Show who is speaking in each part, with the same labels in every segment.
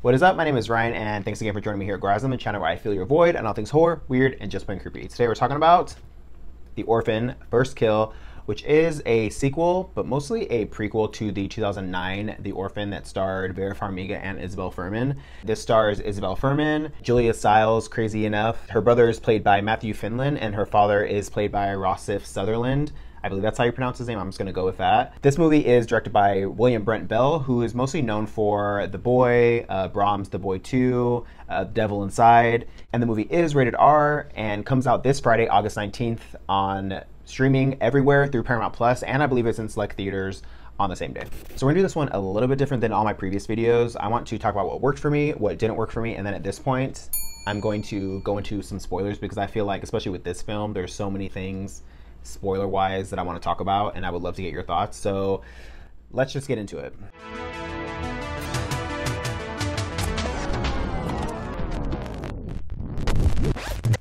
Speaker 1: What is up? My name is Ryan, and thanks again for joining me here at Grasm, the channel where I fill your void on all things horror, weird, and just plain creepy. Today we're talking about The Orphan, First Kill, which is a sequel, but mostly a prequel to the 2009 The Orphan that starred Vera Farmiga and Isabelle Fuhrman. This stars Isabelle Fuhrman, Julia Stiles, crazy enough. Her brother is played by Matthew Finlan, and her father is played by Rossif Sutherland. I believe that's how you pronounce his name. I'm just going to go with that. This movie is directed by William Brent Bell, who is mostly known for The Boy, Brahms' The Boy 2, Devil Inside. And the movie is rated R and comes out this Friday, August 19th on streaming everywhere through Paramount Plus, and I believe it's in select theaters on the same day. So we're gonna do this one a little bit different than all my previous videos. I want to talk about what worked for me, what didn't work for me, and then at this point, I'm going to go into some spoilers because I feel like, especially with this film, there's so many things spoiler-wise that I want to talk about, and I would love to get your thoughts. So let's just get into it.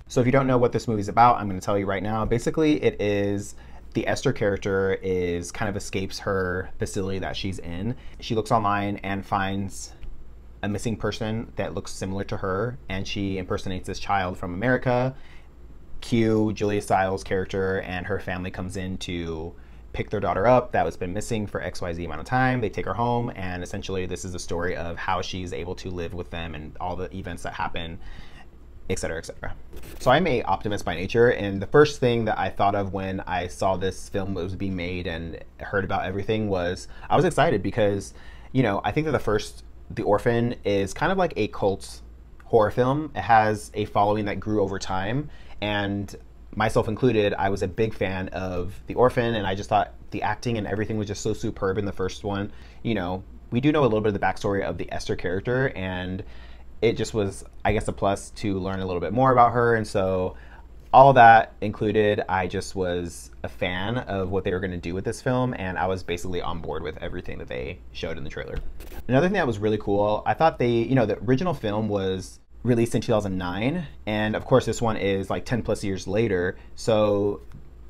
Speaker 1: So if you don't know what this movie's about, I'm going to tell you right now. Basically, it is the Esther character is kind of escapes her facility that she's in. She looks online and finds a missing person that looks similar to her, and she impersonates this child from America. Cue Julia Stiles' character and her family comes in to pick their daughter up that was been missing for XYZ amount of time. They take her home, and essentially this is a story of how she's able to live with them and all the events that happen, etc., etc. So I'm a optimist by nature, and the first thing that I thought of when I saw this film was being made and heard about everything was I was excited because, you know, I think that The Orphan is kind of like a cult horror film. It has a following that grew over time, and myself included, I was a big fan of The Orphan, and I just thought the acting and everything was just so superb in the first one. You know, we do know a little bit of the backstory of the Esther character, and it just was, I guess, a plus to learn a little bit more about her. And so all that included, I just was a fan of what they were going to do with this film, and I was basically on board with everything that they showed in the trailer. Another thing that was really cool, I thought the original film was released in 2009, and of course this one is like 10 plus years later. So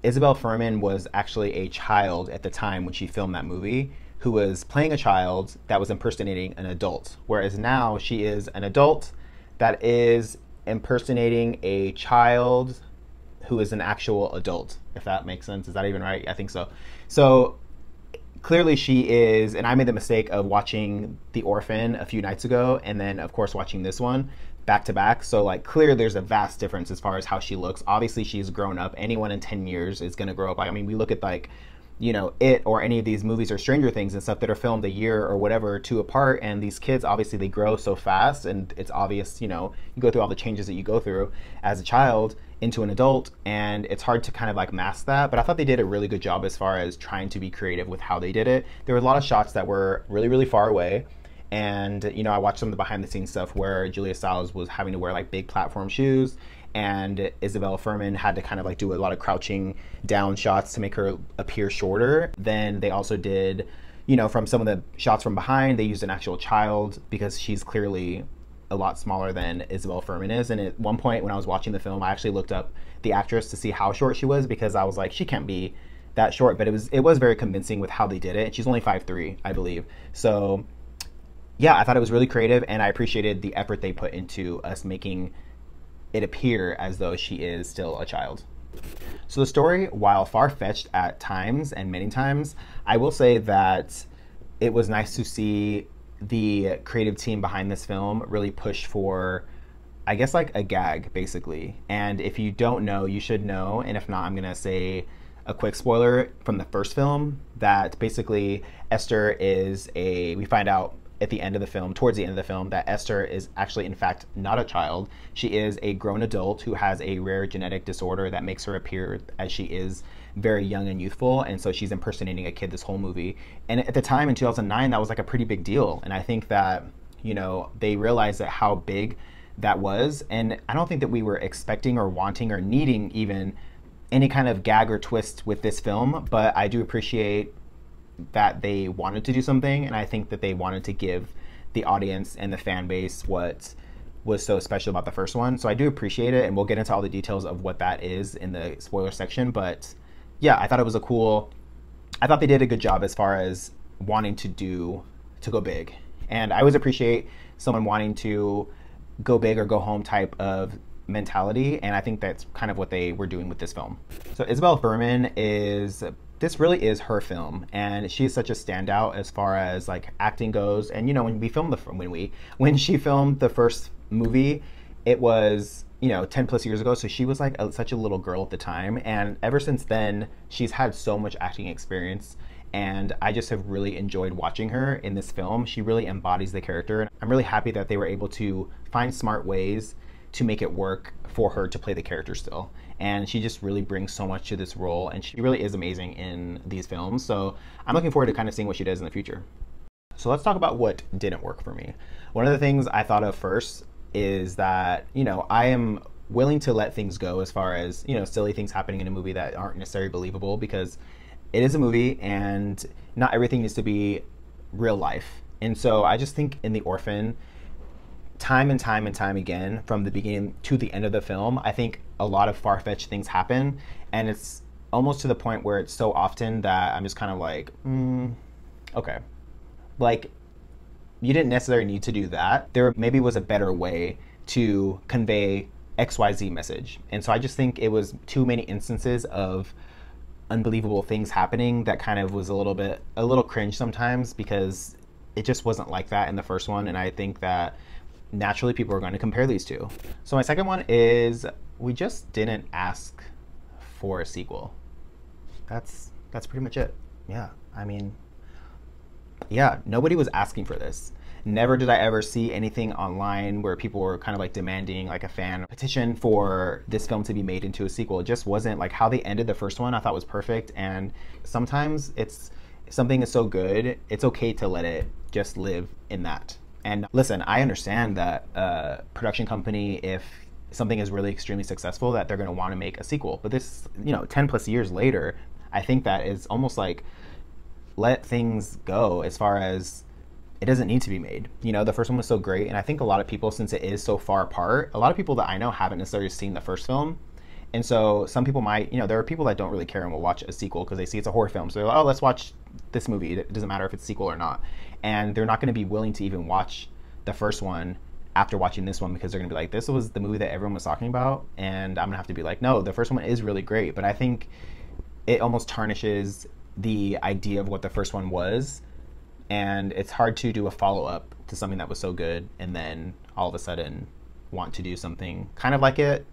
Speaker 1: Isabelle Fuhrman was actually a child at the time when she filmed that movie, who was playing a child that was impersonating an adult, whereas now she is an adult that is impersonating a child who is an actual adult, if that makes sense. Is that even right? I think so. So clearly she is, and I made the mistake of watching The Orphan a few nights ago, and then of course watching this one back to back. So like clearly there's a vast difference as far as how she looks. Obviously she's grown up. Anyone in 10 years is gonna grow up. I mean, we look at like, you know, It or any of these movies or Stranger Things and stuff that are filmed a year or whatever or two apart, and these kids obviously they grow so fast, and it's obvious, you know, you go through all the changes that you go through as a child into an adult, and it's hard to kind of like mask that. But I thought they did a really good job as far as trying to be creative with how they did it. There were a lot of shots that were really, really far away, and you know, I watched some of the behind the scenes stuff where Julia Stiles was having to wear like big platform shoes, and Isabelle Fuhrman had to kind of like do a lot of crouching down shots to make her appear shorter. Then they also did, you know, from some of the shots from behind, they used an actual child because she's clearly a lot smaller than Isabelle Fuhrman is. And at one point when I was watching the film, I actually looked up the actress to see how short she was, because I was like, she can't be that short. But it was very convincing with how they did it. She's only 5'3", I believe. So yeah, I thought it was really creative, and I appreciated the effort they put into us making it appear as though she is still a child. So the story, while far-fetched at times and many times, I will say that it was nice to see the creative team behind this film really push for, I guess, like a gag, basically. And if you don't know, you should know. And if not, I'm gonna say a quick spoiler from the first film that basically Esther we find out at the end of the film, towards the end of the film, that Esther is actually, in fact, not a child. She is a grown adult who has a rare genetic disorder that makes her appear as she is very young and youthful, and so she's impersonating a kid this whole movie. And at the time, in 2009, that was like a pretty big deal, and I think that, you know, they realized that how big that was, and I don't think that we were expecting or wanting or needing even any kind of gag or twist with this film, but I do appreciate that they wanted to do something, and I think that they wanted to give the audience and the fan base what was so special about the first one. So I do appreciate it, and we'll get into all the details of what that is in the spoiler section. But yeah, I thought it was I thought they did a good job as far as wanting to go big. And I always appreciate someone wanting to go big or go home type of mentality, and I think that's kind of what they were doing with this film. So Isabelle Fuhrman this really is her film, and she's such a standout as far as like acting goes. And you know, when she filmed the first movie, it was, you know, 10 plus years ago, so she was like such a little girl at the time, and ever since then she's had so much acting experience, and I just have really enjoyed watching her in this film. She really embodies the character, and I'm really happy that they were able to find smart ways to make it work for her to play the character still. And she just really brings so much to this role, and she really is amazing in these films. So I'm looking forward to kind of seeing what she does in the future. So let's talk about what didn't work for me. One of the things I thought of first is that, you know, I am willing to let things go as far as, you know, silly things happening in a movie that aren't necessarily believable, because it is a movie and not everything needs to be real life. And so I just think in The Orphan, time and time and time again, from the beginning to the end of the film, I think a lot of far-fetched things happen, and it's almost to the point where it's so often that I'm just kind of like, okay. Like, you didn't necessarily need to do that. There maybe was a better way to convey XYZ message. And so I just think it was too many instances of unbelievable things happening that kind of was a little cringe sometimes, because it just wasn't like that in the first one. And I think that naturally people are going to compare these two. So my second one is, we just didn't ask for a sequel. That's pretty much it. Yeah, I mean, yeah, nobody was asking for this. Never did I ever see anything online where people were kind of like demanding like a fan petition for this film to be made into a sequel. It just wasn't like how they ended the first one. I thought was perfect. And sometimes something is so good, it's okay to let it just live in that. And listen, I understand that a production company, if something is really extremely successful, that they're going to want to make a sequel. But this, you know, 10 plus years later, I think that is almost like let things go as far as it doesn't need to be made. You know, the first one was so great, and I think a lot of people, since it is so far apart, a lot of people that I know haven't necessarily seen the first film. And so some people might, you know, there are people that don't really care and will watch a sequel because they see it's a horror film. So they're like, oh, let's watch this movie. It doesn't matter if it's a sequel or not. And they're not going to be willing to even watch the first one after watching this one, because they're going to be like, this was the movie that everyone was talking about. And I'm going to have to be like, no, the first one is really great. But I think it almost tarnishes the idea of what the first one was. And it's hard to do a follow-up to something that was so good and then all of a sudden want to do something kind of like it,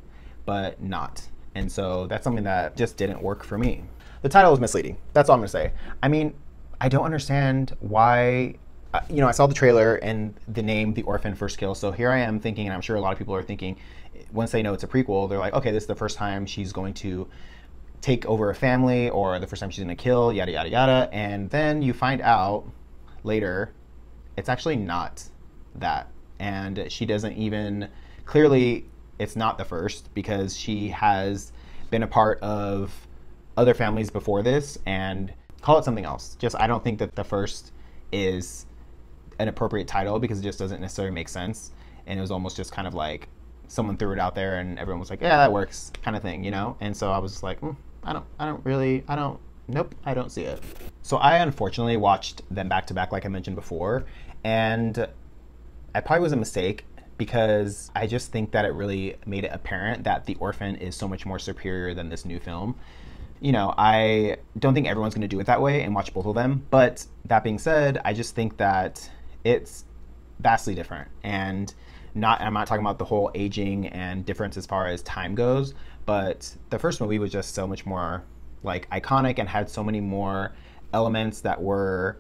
Speaker 1: but not. And so that's something that just didn't work for me. The title is misleading. That's all I'm gonna say. I mean, I don't understand why, you know, I saw the trailer and the name, The Orphan First Kill. So here I am thinking, and I'm sure a lot of people are thinking, once they know it's a prequel, they're like, okay, this is the first time she's going to take over a family, or the first time she's gonna kill, yada, yada, yada. And then you find out later, it's actually not that. And she doesn't even, clearly it's not the first, because she has been a part of other families before this, and call it something else. Just, I don't think that the first is an appropriate title, because it just doesn't necessarily make sense. And it was almost just kind of like someone threw it out there and everyone was like, yeah, that works, kind of thing, you know? And so I was just like, nope, I don't see it. So I unfortunately watched them back to back, like I mentioned before, and it probably was a mistake, because I just think that it really made it apparent that The Orphan is so much more superior than this new film. You know, I don't think everyone's going to do it that way and watch both of them, but that being said, I just think that it's vastly different. And I'm not talking about the whole aging and difference as far as time goes, but the first movie was just so much more like iconic and had so many more elements that were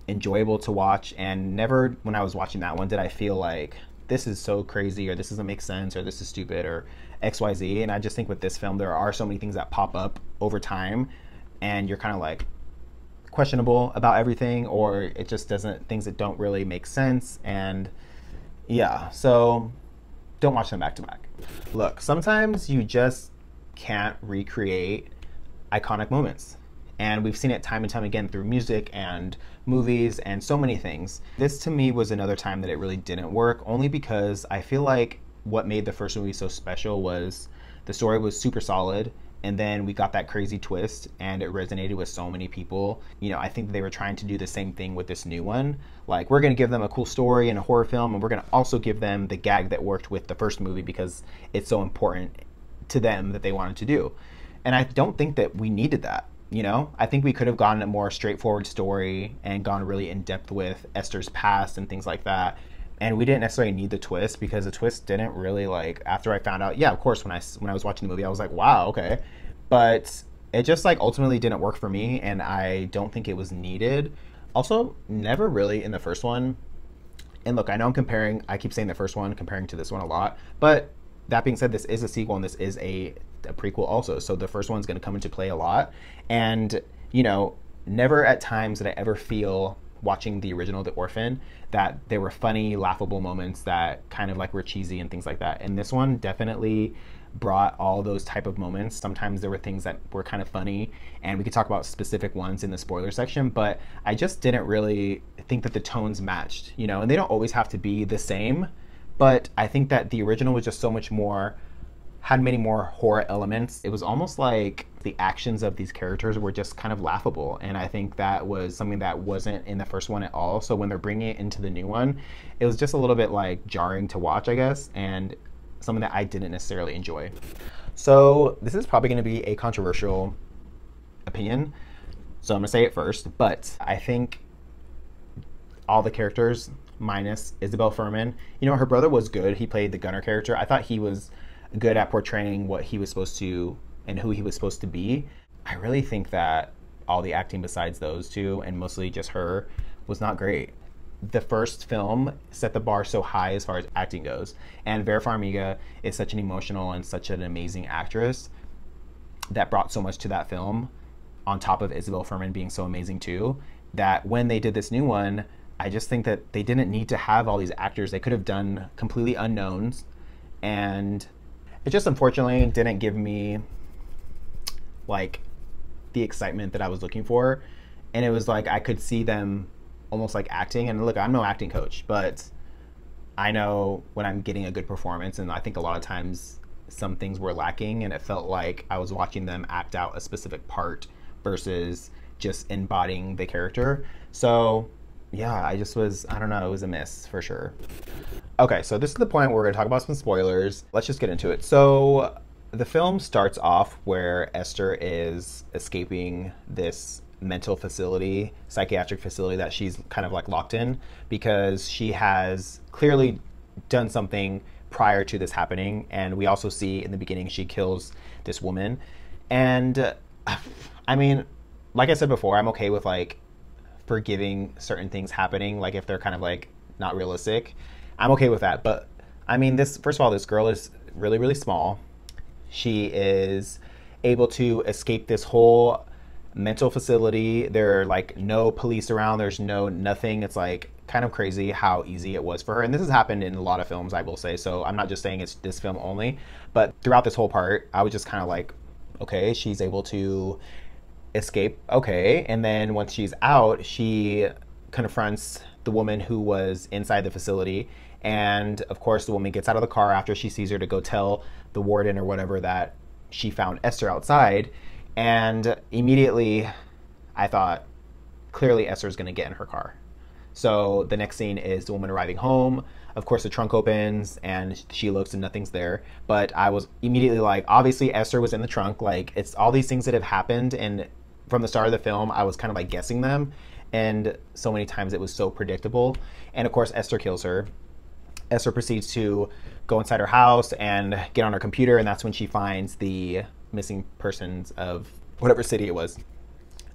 Speaker 1: enjoyable to watch. And never when I was watching that one did I feel like this is so crazy, or this doesn't make sense, or this is stupid, or XYZ. And I just think with this film, there are so many things that pop up over time, and you're kind of like questionable about everything, or it just doesn't, things that don't really make sense. And yeah, so don't watch them back to back. Look, sometimes you just can't recreate iconic moments. And we've seen it time and time again through music and movies and so many things. This to me was another time that it really didn't work, only because I feel like what made the first movie so special was the story was super solid, and then we got that crazy twist and it resonated with so many people. You know, I think they were trying to do the same thing with this new one. Like, we're going to give them a cool story and a horror film, and we're going to also give them the gag that worked with the first movie because it's so important to them that they wanted to do. And I don't think that we needed that. You know, I think we could have gotten a more straightforward story and gone really in depth with Esther's past and things like that. And we didn't necessarily need the twist, because the twist didn't really, like, after I found out, yeah, of course, when I was watching the movie, I was like, wow, okay. But it just, like, ultimately didn't work for me, and I don't think it was needed. Also, never really in the first one. And look, I know I keep saying the first one, comparing to this one a lot, but that being said, this is a sequel and this is a prequel also. So the first one's going to come into play a lot. And, you know, never at times did I ever feel watching the original, The Orphan, that there were funny, laughable moments that kind of like were cheesy and things like that. And this one definitely brought all those type of moments. Sometimes there were things that were kind of funny, and we could talk about specific ones in the spoiler section, but I just didn't really think that the tones matched, you know, and they don't always have to be the same, but I think that the original was just so much more, had many more horror elements. It was almost like the actions of these characters were just kind of laughable, and I think that was something that wasn't in the first one at all. So when they're bringing it into the new one, it was just a little bit like jarring to watch, I guess, and something that I didn't necessarily enjoy. So this is probably going to be a controversial opinion, so I'm going to say it first, but I think all the characters minus Isabelle Fuhrman, you know, her brother was good. He played the gunner character. I thought he was good at portraying what he was supposed to and who he was supposed to be. I really think that all the acting besides those two, and mostly just her, was not great. The first film set the bar so high as far as acting goes, and Vera Farmiga is such an emotional and such an amazing actress that brought so much to that film, on top of Isabelle Fuhrman being so amazing too, that when they did this new one, I just think that they didn't need to have all these actors. They could have done completely unknowns, and it just unfortunately didn't give me like the excitement that I was looking for. And it was like I could see them almost like acting, and look, I'm no acting coach, but I know when I'm getting a good performance, and I think a lot of times some things were lacking, and it felt like I was watching them act out a specific part versus just embodying the character. So yeah, I don't know, it was a miss for sure. Okay, so this is the point where we're going to talk about some spoilers. Let's just get into it. So the film starts off where Esther is escaping this mental facility, psychiatric facility that she's kind of like locked in, because she has clearly done something prior to this happening. And we also see in the beginning she kills this woman. And I mean, like I said before, I'm okay with like forgiving certain things happening, like if they're kind of like not realistic. I'm okay with that. But I mean, first of all, this girl is really, really small. She is able to escape this whole mental facility. There are like no police around. There's nothing. It's like kind of crazy how easy it was for her. And this has happened in a lot of films, I will say. So I'm not just saying it's this film only, but throughout this whole part, I was just kind of like, okay, she's able to escape. Okay. And then once she's out, she confronts the woman who was inside the facility. And of course, the woman gets out of the car after she sees her to go tell the warden or whatever that she found Esther outside. And immediately I thought, clearly Esther's going to get in her car. So the next scene is the woman arriving home. Of course, the trunk opens and she looks and nothing's there. But I was immediately like, obviously Esther was in the trunk. Like, it's all these things that have happened. And from the start of the film, I was kind of like guessing them. And so many times it was so predictable. And of course, Esther kills her. Esther proceeds to go inside her house and get on her computer. And that's when she finds the missing persons of whatever city it was.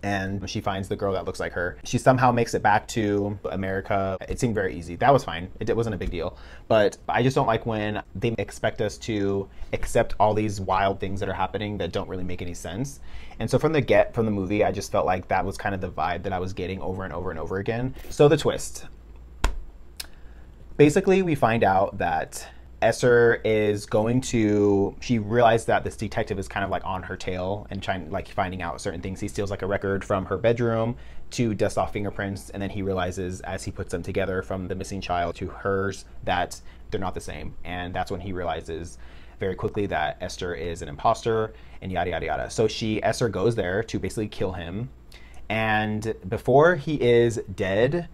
Speaker 1: And she finds the girl that looks like her. She somehow makes it back to America. It seemed very easy. That was fine. It wasn't a big deal. But I just don't like when they expect us to accept all these wild things that are happening that don't really make any sense. And so from the movie, I just felt like that was kind of the vibe that I was getting over and over and over again. So the twist. Basically, we find out that Esther is she realized that this detective is kind of like on her tail and finding out certain things. He steals like a record from her bedroom to dust off fingerprints, and then he realizes as he puts them together from the missing child to hers that they're not the same. And that's when he realizes very quickly that Esther is an imposter and yada, yada, yada. So Esther goes there to basically kill him. And before he is dead,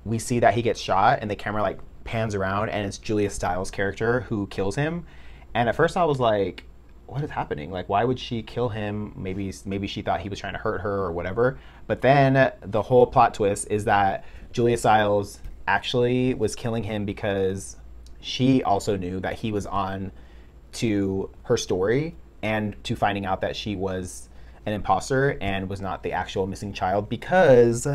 Speaker 1: we see that he gets shot and the camera like pans around and it's Julia Stiles' character who kills him. And at first I was like, what is happening? Like, why would she kill him? Maybe she thought he was trying to hurt her or whatever. But then the whole plot twist is that Julia Stiles actually was killing him because she also knew that he was on to her story and to finding out that she was an imposter and was not the actual missing child, because,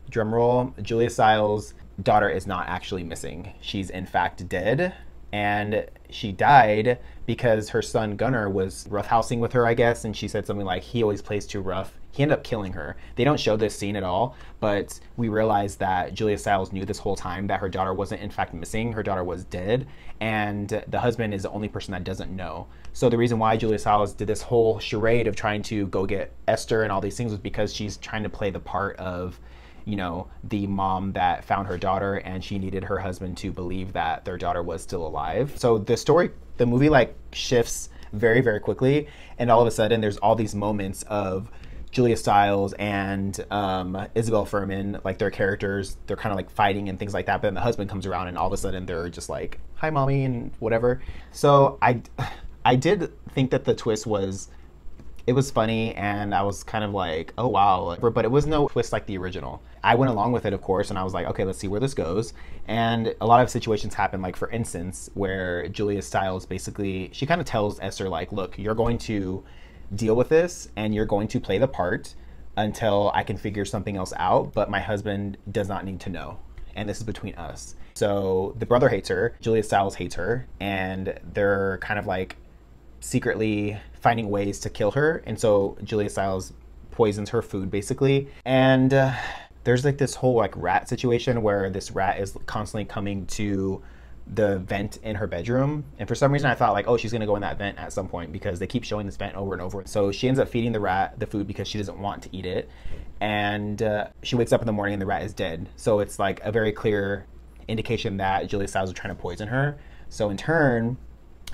Speaker 1: drumroll, Julia Stiles' daughter is not actually missing. She's in fact dead. And she died because her son Gunnar was roughhousing with her, I guess, and she said something like, he always plays too rough. He ended up killing her. They don't show this scene at all, but we realize that Julia Stiles knew this whole time that her daughter wasn't in fact missing. Her daughter was dead, and the husband is the only person that doesn't know. So the reason why Julia Stiles did this whole charade of trying to go get Esther and all these things was because she's trying to play the part of, you know, the mom that found her daughter, and she needed her husband to believe that their daughter was still alive. So the movie like shifts very, very quickly, and all of a sudden there's all these moments of Julia Stiles and Isabelle Furman, like their characters, they're kind of like fighting and things like that, but then the husband comes around and all of a sudden they're just like, hi mommy, and whatever. So I did think that the twist was, it was funny, and I was kind of like, oh wow, but it was no twist like the original. I went along with it, of course, and I was like, okay, let's see where this goes. And a lot of situations happen, like for instance, where Julia Stiles basically, she kind of tells Esther like, look, you're going to deal with this and you're going to play the part until I can figure something else out, but my husband does not need to know, and this is between us. So the brother hates her, Julia Stiles hates her, and they're kind of like secretly finding ways to kill her, and so Julia Stiles poisons her food basically. And there's like this whole like rat situation where this rat is constantly coming to the vent in her bedroom, and for some reason I thought like, oh, she's gonna go in that vent at some point because they keep showing this vent over and over. So she ends up feeding the rat the food because she doesn't want to eat it, and she wakes up in the morning and the rat is dead. So it's like a very clear indication that Julia Stiles was trying to poison her. So in turn,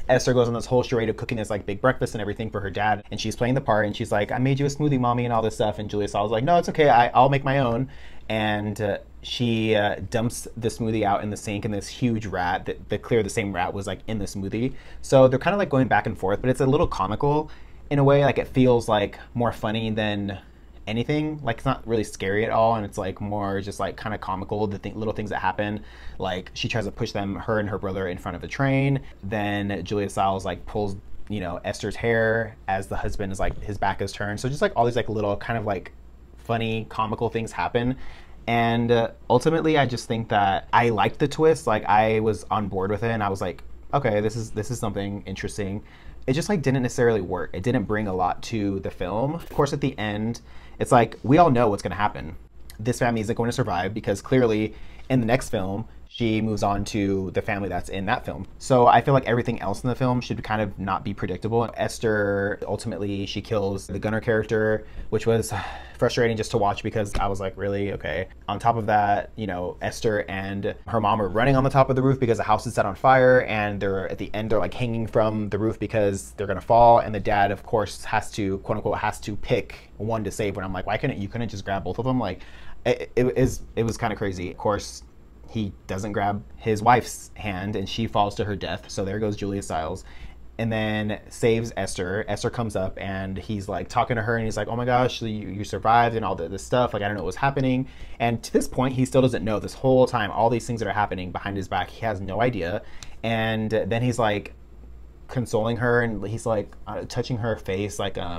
Speaker 1: Esther goes on this whole charade of cooking this like big breakfast and everything for her dad, and she's playing the part, and she's like, I made you a smoothie, mommy, and all this stuff. And Julia Stiles is like, no, it's okay, I'll make my own. And she dumps the smoothie out in the sink, and this huge rat, the same rat was like in the smoothie. So they're kind of like going back and forth, but it's a little comical in a way. Like it feels like more funny than anything. Like it's not really scary at all, and it's like more just like kind of comical, the little things that happen. Like she tries to push her and her brother in front of a train, then Julia Stiles like pulls, you know, Esther's hair as the husband is like, his back is turned. So just like all these like little kind of like funny comical things happen. And ultimately I just think that I liked the twist. Like I was on board with it, and I was like, okay, this is something interesting. It just like didn't necessarily work. It didn't bring a lot to the film. Of course, at the end, it's like, we all know what's going to happen. This family isn't going to survive because clearly in the next film, she moves on to the family that's in that film. So I feel like everything else in the film should kind of not be predictable. Esther, ultimately, she kills the Gunnar character, which was frustrating just to watch because I was like, really? Okay. On top of that, you know, Esther and her mom are running on the top of the roof because the house is set on fire, and they're at the end, they're like hanging from the roof because they're gonna fall, and the dad, of course, has to, quote unquote, has to pick one to save. When I'm like, why couldn't you just grab both of them? Like, it was kind of crazy. Of course, he doesn't grab his wife's hand, and she falls to her death. So there goes Julia Stiles. And then saves Esther. Esther comes up, and he's like talking to her, and he's like, oh my gosh, you survived and all this stuff. Like, I don't know what was happening. And to this point, he still doesn't know this whole time, all these things that are happening behind his back. He has no idea. And then he's like consoling her, and he's like touching her face. Like, I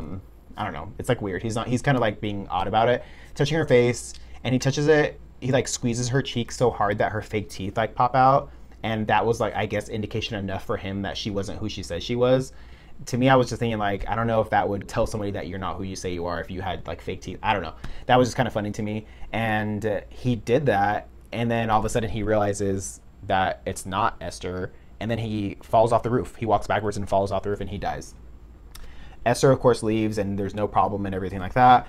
Speaker 1: don't know. It's like weird. He's kind of like being odd about it. Touching her face, and he touches it. He like squeezes her cheek so hard that her fake teeth like pop out. And that was like, I guess, indication enough for him that she wasn't who she said she was. To me, I was just thinking like, I don't know if that would tell somebody that you're not who you say you are if you had like fake teeth. I don't know. That was just kind of funny to me. And he did that. And then all of a sudden he realizes that it's not Esther. And then he falls off the roof. He walks backwards and falls off the roof, and he dies. Esther, of course, leaves, and there's no problem and everything like that.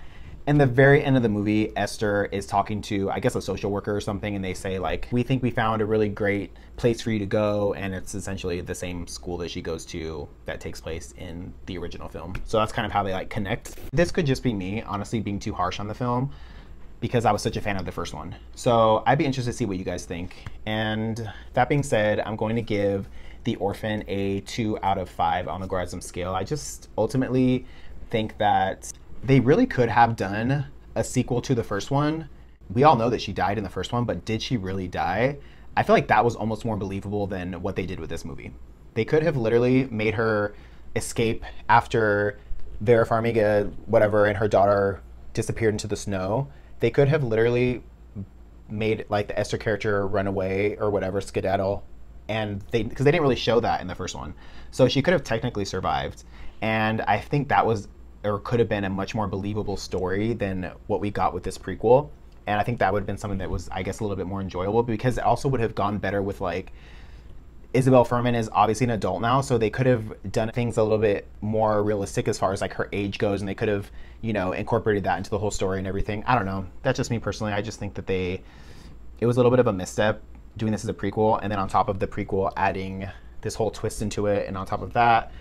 Speaker 1: In the very end of the movie, Esther is talking to, I guess, a social worker or something, and they say, like, we think we found a really great place for you to go, and it's essentially the same school that she goes to that takes place in the original film. So that's kind of how they, like, connect. This could just be me, honestly, being too harsh on the film, because I was such a fan of the first one. So I'd be interested to see what you guys think. And that being said, I'm going to give The Orphan a 2 out of 5 on the Grasm scale. I just ultimately think that they really could have done a sequel to the first one. We all know that she died in the first one, but did she really die? I feel like that was almost more believable than what they did with this movie. They could have literally made her escape after their farmiga, whatever, and her daughter disappeared into the snow. They could have literally made, like, the Esther character run away or whatever, skedaddle, and because they didn't really show that in the first one. So she could have technically survived. And I think that was, or could have been, a much more believable story than what we got with this prequel. And I think that would have been something that was, I guess, a little bit more enjoyable, because it also would have gone better with, like, Isabelle Fuhrman is obviously an adult now, so they could have done things a little bit more realistic as far as, like, her age goes, and they could have, you know, incorporated that into the whole story and everything. I don't know. That's just me personally. I just think that it was a little bit of a misstep doing this as a prequel, and then on top of the prequel adding this whole twist into it, and on top of that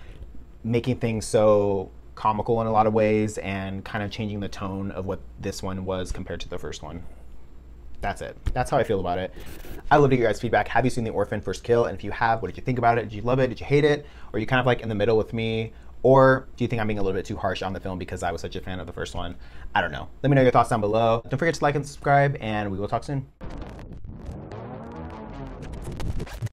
Speaker 1: making things so comical in a lot of ways and kind of changing the tone of what this one was compared to the first one. That's it. That's how I feel about it. I'd love to hear your guys' feedback. Have you seen The Orphan First Kill? And if you have, what did you think about it? Did you love it? Did you hate it? Or are you kind of like in the middle with me? Or do you think I'm being a little bit too harsh on the film because I was such a fan of the first one? I don't know. Let me know your thoughts down below. Don't forget to like and subscribe, and we will talk soon.